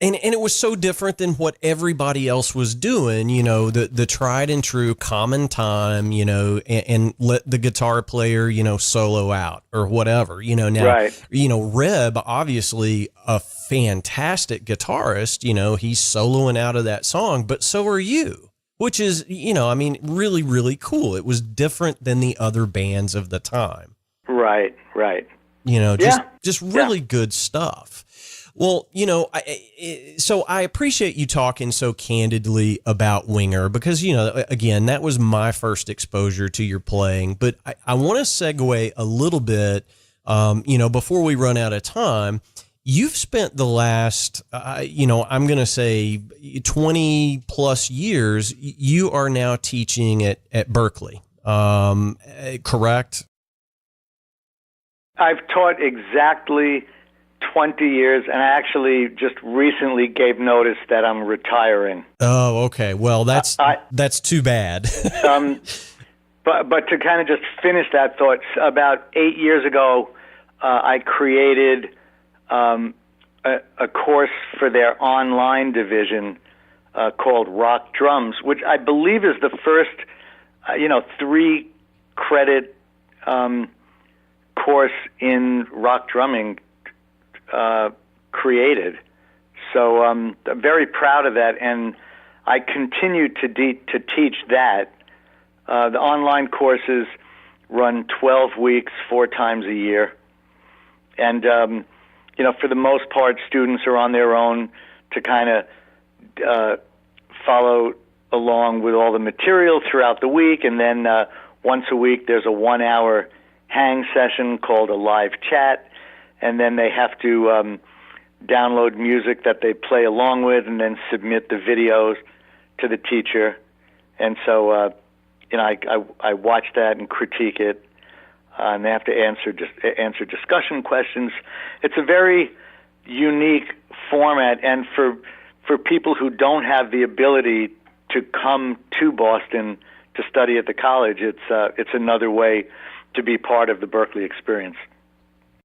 And it was so different than what everybody else was doing, the tried and true Common Time, and let the guitar player, solo out or whatever, now, right. Reb, obviously a fantastic guitarist, he's soloing out of that song, but so are you, which is, really, really cool. It was different than the other bands of the time. Right. Just really good stuff. Well, so I appreciate you talking so candidly about Winger because, again, that was my first exposure to your playing. But I want to segue a little bit, before we run out of time. You've spent the last, I'm going to say 20 plus years, you are now teaching at Berklee, correct? I've taught exactly 20 years, and I actually just recently gave notice that I'm retiring. Oh, okay. Well, that's too bad. But to kind of just finish that thought, about 8 years ago, I created a course for their online division called Rock Drums, which I believe is the first, 3-credit course in rock drumming created. So I'm very proud of that, and I continue to teach that. The online courses run 12 weeks, 4 times a year. And, for the most part, students are on their own to kind of follow along with all the material throughout the week. And then once a week, there's a 1-hour hang session called a live chat. And then they have to download music that they play along with and then submit the videos to the teacher. And so, I watch that and critique it. And they have to answer discussion questions. It's a very unique format, and for people who don't have the ability to come to Boston to study at the college, it's another way to be part of the Berklee experience.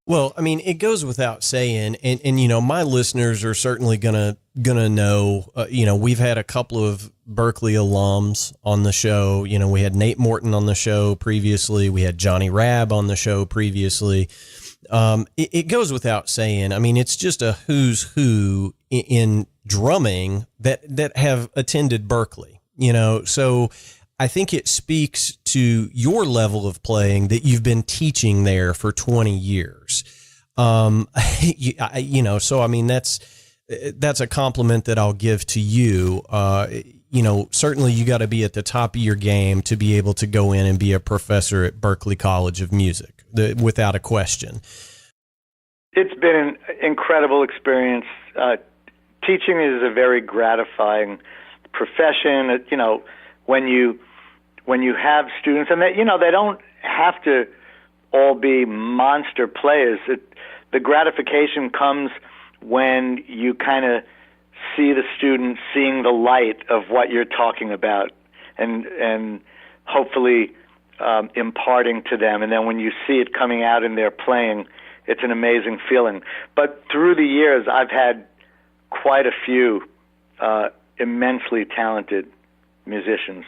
Well, I mean, it goes without saying, and my listeners are certainly gonna know. We've had a couple of Berklee alums on the show. We had Nate Morton on the show previously. We had Johnny Rabb on the show previously. It goes without saying. I mean, it's just a who's who in drumming that have attended Berklee. So I think it speaks to your level of playing that you've been teaching there for 20 years. So I mean, that's a compliment that I'll give to you. Certainly you got to be at the top of your game to be able to go in and be a professor at Berklee College of Music, without a question. It's been an incredible experience. Teaching is a very gratifying profession. When you have students, and they don't have to all be monster players. The gratification comes when you kind of see the student seeing the light of what you're talking about, and hopefully imparting to them. And then when you see it coming out in their playing, it's an amazing feeling. But through the years, I've had quite a few immensely talented musicians.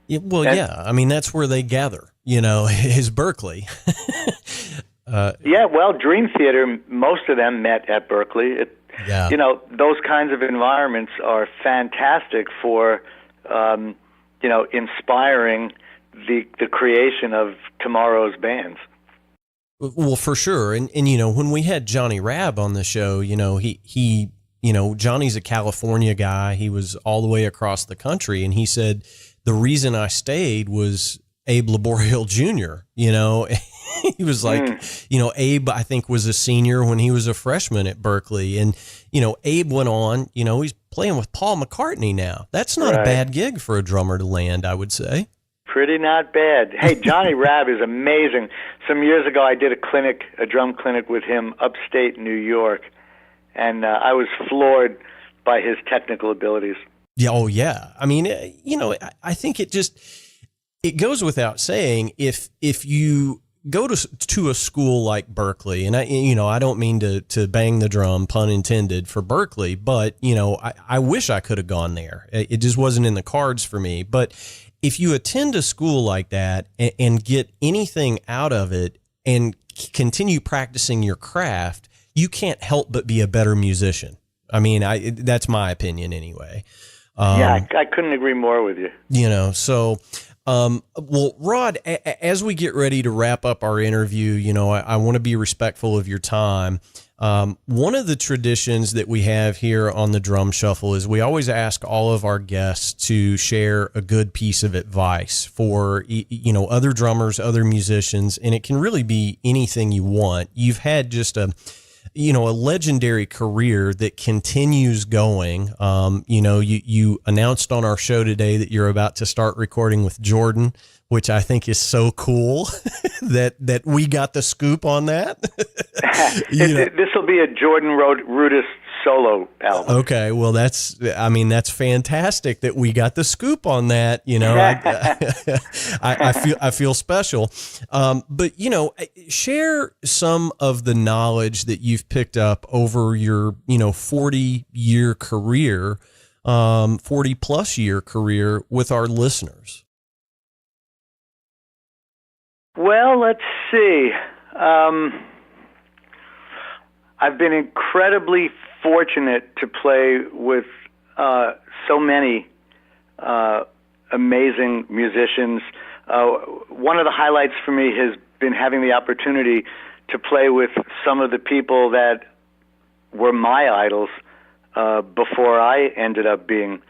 Yeah. I mean, that's where they gather, is Berklee. Dream Theater, most of them met at Berklee. Those kinds of environments are fantastic for, inspiring the creation of tomorrow's bands. Well, for sure. And when we had Johnny Rabb on the show, he Johnny's a California guy. He was all the way across the country. And he said, the reason I stayed was Abe Laboriel Jr., he was like, Abe, I think, was a senior when he was a freshman at Berklee. And, Abe went on, he's playing with Paul McCartney now. That's not a bad gig for a drummer to land, I would say. Pretty not bad. Hey, Johnny Rabb is amazing. Some years ago, I did a drum clinic with him upstate New York, and I was floored by his technical abilities. Yeah. Oh, yeah. I mean, I think it goes without saying, if you go to a school like Berklee, and I don't mean to bang the drum, pun intended, for Berklee, but I wish I could have gone there. It just wasn't in the cards for me. But if you attend a school like that and get anything out of it and continue practicing your craft, you can't help but be a better musician. I mean, that's my opinion anyway. I couldn't agree more with you. So, well, Rod, as we get ready to wrap up our interview, I want to be respectful of your time. One of the traditions that we have here on the Drum Shuffle is we always ask all of our guests to share a good piece of advice for, other drummers, other musicians, and it can really be anything you want. You've had just a a legendary career that continues going. You announced on our show today that you're about to start recording with Jordan, which I think is so cool that we got the scoop on that. This will be a Jordan Rudess solo album. Okay, well that's fantastic that we got the scoop on that. I feel special. But share some of the knowledge that you've picked up over your 40-year career, 40+ year career with our listeners. Well, let's see. I've been incredibly fortunate to play with so many amazing musicians. One of the highlights for me has been having the opportunity to play with some of the people that were my idols before I ended up being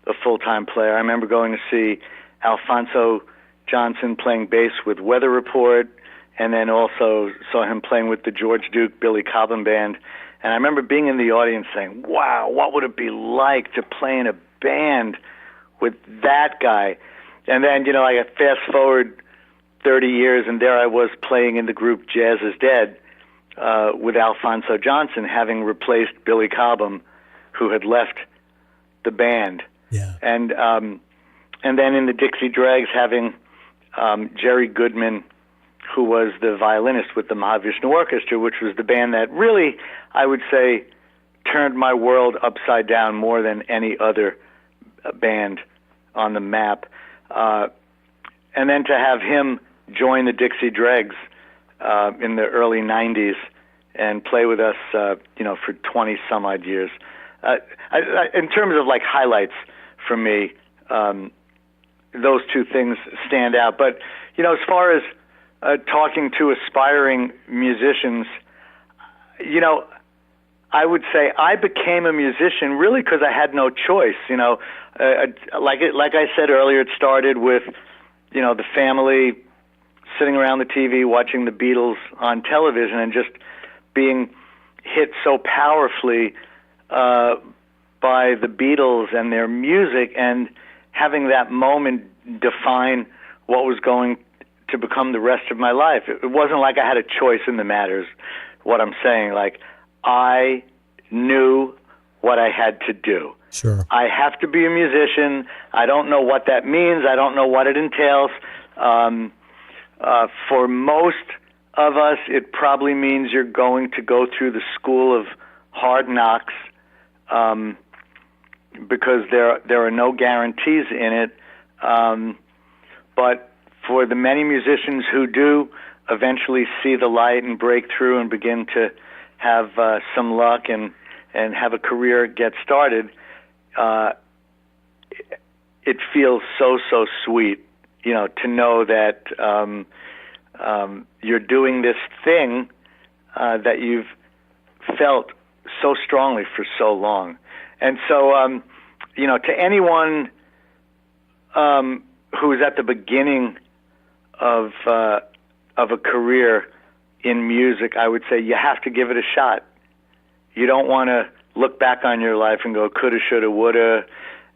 a full-time player. I remember going to see Alphonso Johnson playing bass with Weather Report, and then also saw him playing with the George Duke, Billy Cobham Band. And I remember being in the audience saying, wow, what would it be like to play in a band with that guy? And then, I fast forward 30 years, and there I was playing in the group Jazz is Dead with Alphonso Johnson, having replaced Billy Cobham, who had left the band. Yeah. And then in the Dixie Dregs, having Jerry Goodman, who was the violinist with the Mahavishnu Orchestra, which was the band that really, I would say, turned my world upside down more than any other band on the map. And then to have him join the Dixie Dregs in the early 90s and play with us, for 20-some-odd years. In terms of, highlights for me, those two things stand out. But, as far as talking to aspiring musicians, I would say I became a musician really because I had no choice. Like I said earlier, it started with, the family sitting around the TV watching the Beatles on television and just being hit so powerfully by the Beatles and their music, and having that moment define what was going to become the rest of my life. It wasn't like I had a choice in the matter, is what I'm saying. I knew what I had to do. Sure. I have to be a musician. I don't know what that means. I don't know what it entails. For most of us, it probably means you're going to go through the school of hard knocks, because there are no guarantees in it. But for the many musicians who do eventually see the light and break through and begin to have some luck and have a career get started, it feels so sweet, to know that you're doing this thing that you've felt so strongly for so long. And so, to anyone who's at the beginning of a career in music, I would say you have to give it a shot. You don't want to look back on your life and go, coulda, shoulda, woulda.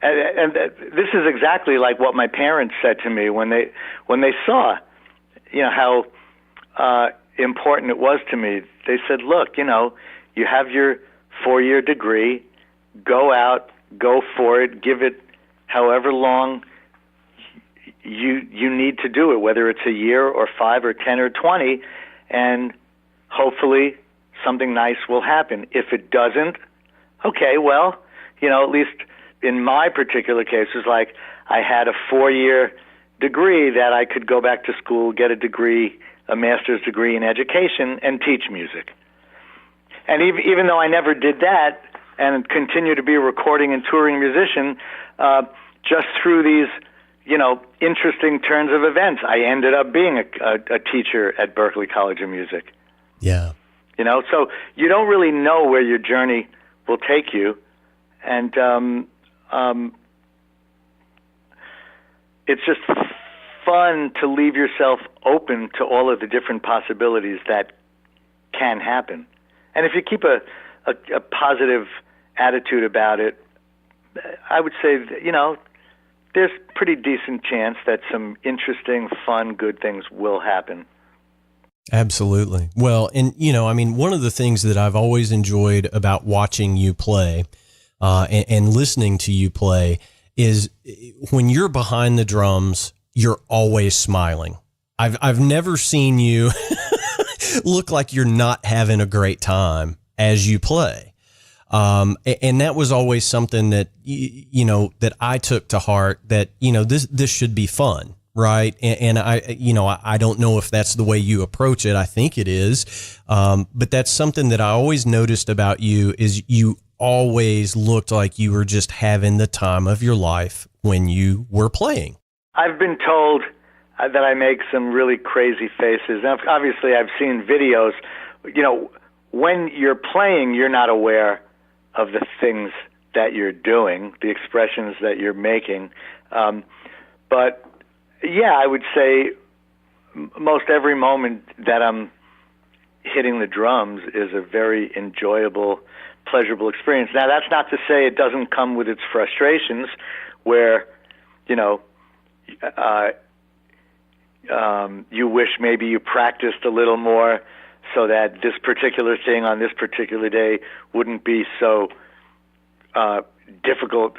And this is exactly like what my parents said to me when they saw, how important it was to me. They said, look, you have your 4-year degree, go out, go for it, give it however long you need to do it, whether it's a year or 5 or 10 or 20, and hopefully something nice will happen. If it doesn't, okay, well, at least in my particular case, it was like I had a 4-year degree that I could go back to school, get a degree, a master's degree in education, and teach music. And even though I never did that and continue to be a recording and touring musician, just through these, interesting turns of events, I ended up being a teacher at Berklee College of Music. Yeah. So you don't really know where your journey will take you. And it's just fun to leave yourself open to all of the different possibilities that can happen. And if you keep a positive attitude about it, I would say, there's pretty decent chance that some interesting, fun, good things will happen. Absolutely. Well, and, one of the things that I've always enjoyed about watching you play and listening to you play is when you're behind the drums, you're always smiling. I've never seen you look like you're not having a great time as you play. And that was always something that, that I took to heart, that, this should be fun. Right. And I don't know if that's the way you approach it. I think it is. But that's something that I always noticed about you, is you always looked like you were just having the time of your life when you were playing. I've been told that I make some really crazy faces. Now, obviously, I've seen videos. When you're playing, you're not aware of the things that you're doing, the expressions that you're making. But yeah, I would say most every moment that I'm hitting the drums is a very enjoyable, pleasurable experience. Now, that's not to say it doesn't come with its frustrations, where, you wish maybe you practiced a little more so that this particular thing on this particular day wouldn't be so difficult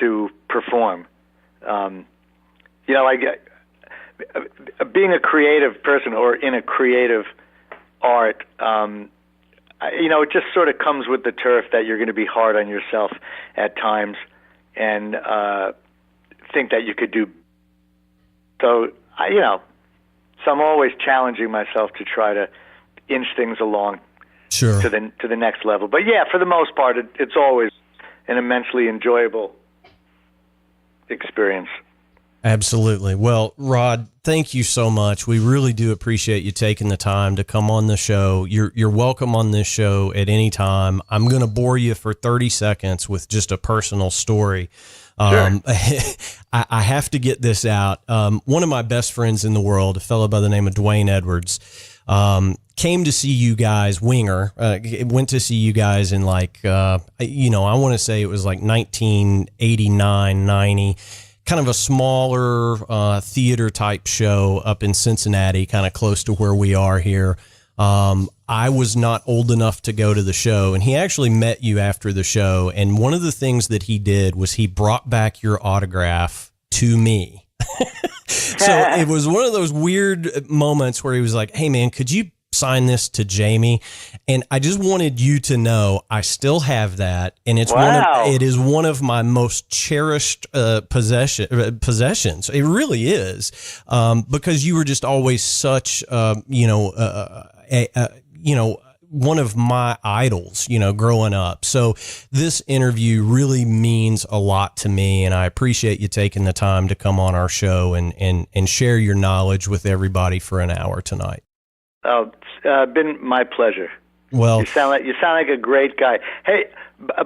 to perform. Being a creative person or in a creative art, it just sort of comes with the turf that you're going to be hard on yourself at times and think that you could do. So, so I'm always challenging myself to try to inch things along to the next level. But yeah, for the most part, it's always an immensely enjoyable experience. Absolutely. Well, Rod, thank you so much. We really do appreciate you taking the time to come on the show. You're welcome on this show at any time. I'm going to bore you for 30 seconds with just a personal story. Sure. I have to get this out. One of my best friends in the world, a fellow by the name of Dwayne Edwards, came to see you guys, Winger, went to see you guys in I want to say it was like 1989, 90. Kind of a smaller theater type show up in Cincinnati, kind of close to where we are here. I was not old enough to go to the show, and he actually met you after the show. And one of the things that he did was he brought back your autograph to me. So it was one of those weird moments where he was like, "Hey man, could you sign this to Jamie?" And I just wanted you to know I still have that, and it's it is one of my most cherished possessions. It really is, because you were just always such one of my idols, growing up. So this interview really means a lot to me, and I appreciate you taking the time to come on our show and share your knowledge with everybody for an hour tonight. Oh, it's been my pleasure. Well, you sound like a great guy. Hey,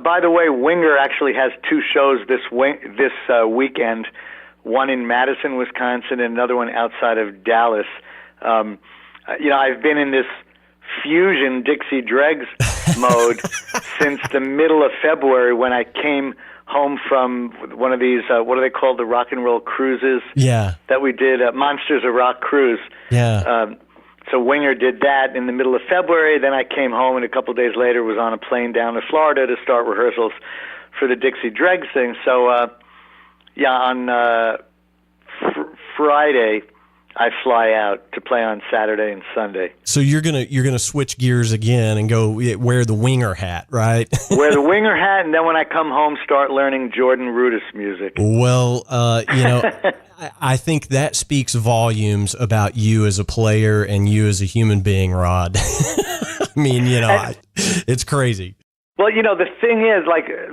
by the way, Winger actually has two shows this weekend. One in Madison, Wisconsin, and another one outside of Dallas. I've been in this fusion Dixie Dregs mode since the middle of February, when I came home from one of these, what are they called, the rock and roll cruises? Yeah. That we did, Monsters of Rock cruise. Yeah. So Winger did that in the middle of February. Then I came home, and a couple of days later was on a plane down to Florida to start rehearsals for the Dixie Dregs thing. So, on Friday, I fly out to play on Saturday and Sunday. So you're gonna switch gears again and go wear the Winger hat, right? Wear the Winger hat, and then when I come home, start learning Jordan Rudess music. Well, I think that speaks volumes about you as a player and you as a human being, Rod. I mean, it's crazy. Well, the thing is,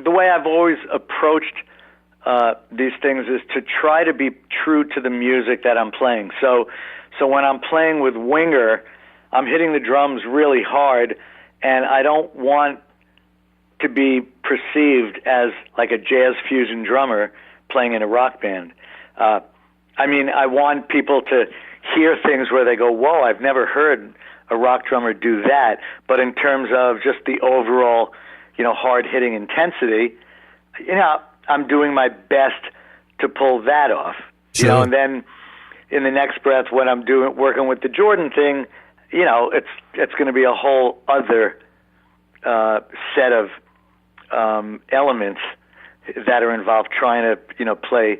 the way I've always approached these things is to try to be true to the music that I'm playing. So when I'm playing with Winger, I'm hitting the drums really hard, and I don't want to be perceived as like a jazz fusion drummer playing in a rock band. I want people to hear things where they go, "Whoa, I've never heard a rock drummer do that. But in terms of just the overall, hard-hitting intensity, I'm doing my best to pull that off. Sure. And then in the next breath, when I'm working with the Jordan thing, it's going to be a whole other set of elements that are involved trying to, play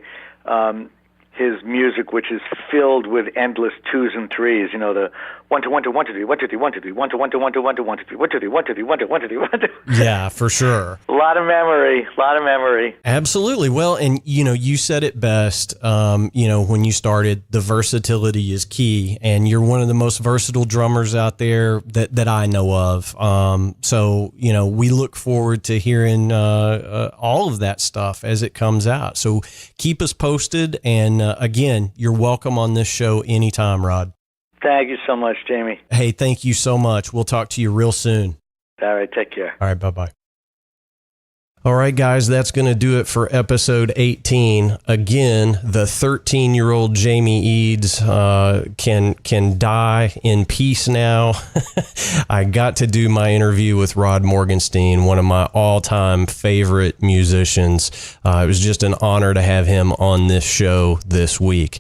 his music, which is filled with endless twos and threes. The 1 2 1 2 1 2 3 1 2 3 1 2 3 1 2 1 2 1 2 1 2 1 2 3 1 2 3 1 2 3 1 2 1 2 3 1 2. Yeah, for sure. A lot of memory. Absolutely. Well, and you said it best. When you started, the versatility is key, and you're one of the most versatile drummers out there that I know of. So we look forward to hearing all of that stuff as it comes out. So keep us posted, and again, you're welcome on this show anytime, Rod. Thank you so much, Jamie. Hey, thank you so much. We'll talk to you real soon. All right, take care. All right, bye-bye. All right, guys, that's going to do it for episode 18. Again, the 13-year-old Jamie Eads can die in peace now. I got to do my interview with Rod Morgenstein, one of my all-time favorite musicians. It was just an honor to have him on this show this week.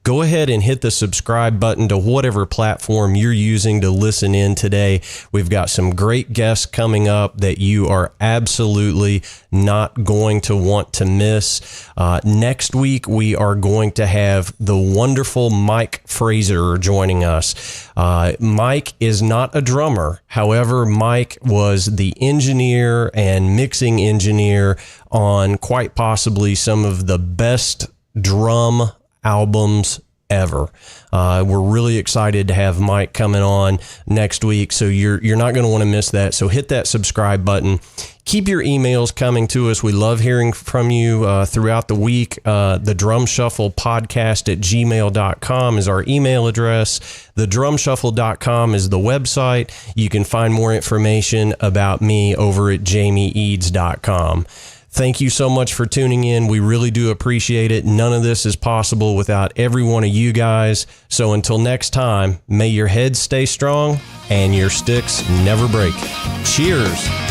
Go ahead and hit the subscribe button to whatever platform you're using to listen in today. We've got some great guests coming up that you are absolutely not going to want to miss. Next week, we are going to have the wonderful Mike Fraser joining us. Mike is not a drummer. However, Mike was the engineer and mixing engineer on quite possibly some of the best drum albums ever. We're really excited to have Mike coming on next week, so you're not going to want to miss that. So hit that subscribe button. Keep your emails coming to us. We love hearing from you throughout the week. The Drum Shuffle podcast at gmail.com is our email address. TheDrumShuffle.com is the website. You can find more information about me over at jamieeads.com. Thank you so much for tuning in. We really do appreciate it. None of this is possible without every one of you guys. So until next time, may your heads stay strong and your sticks never break. Cheers.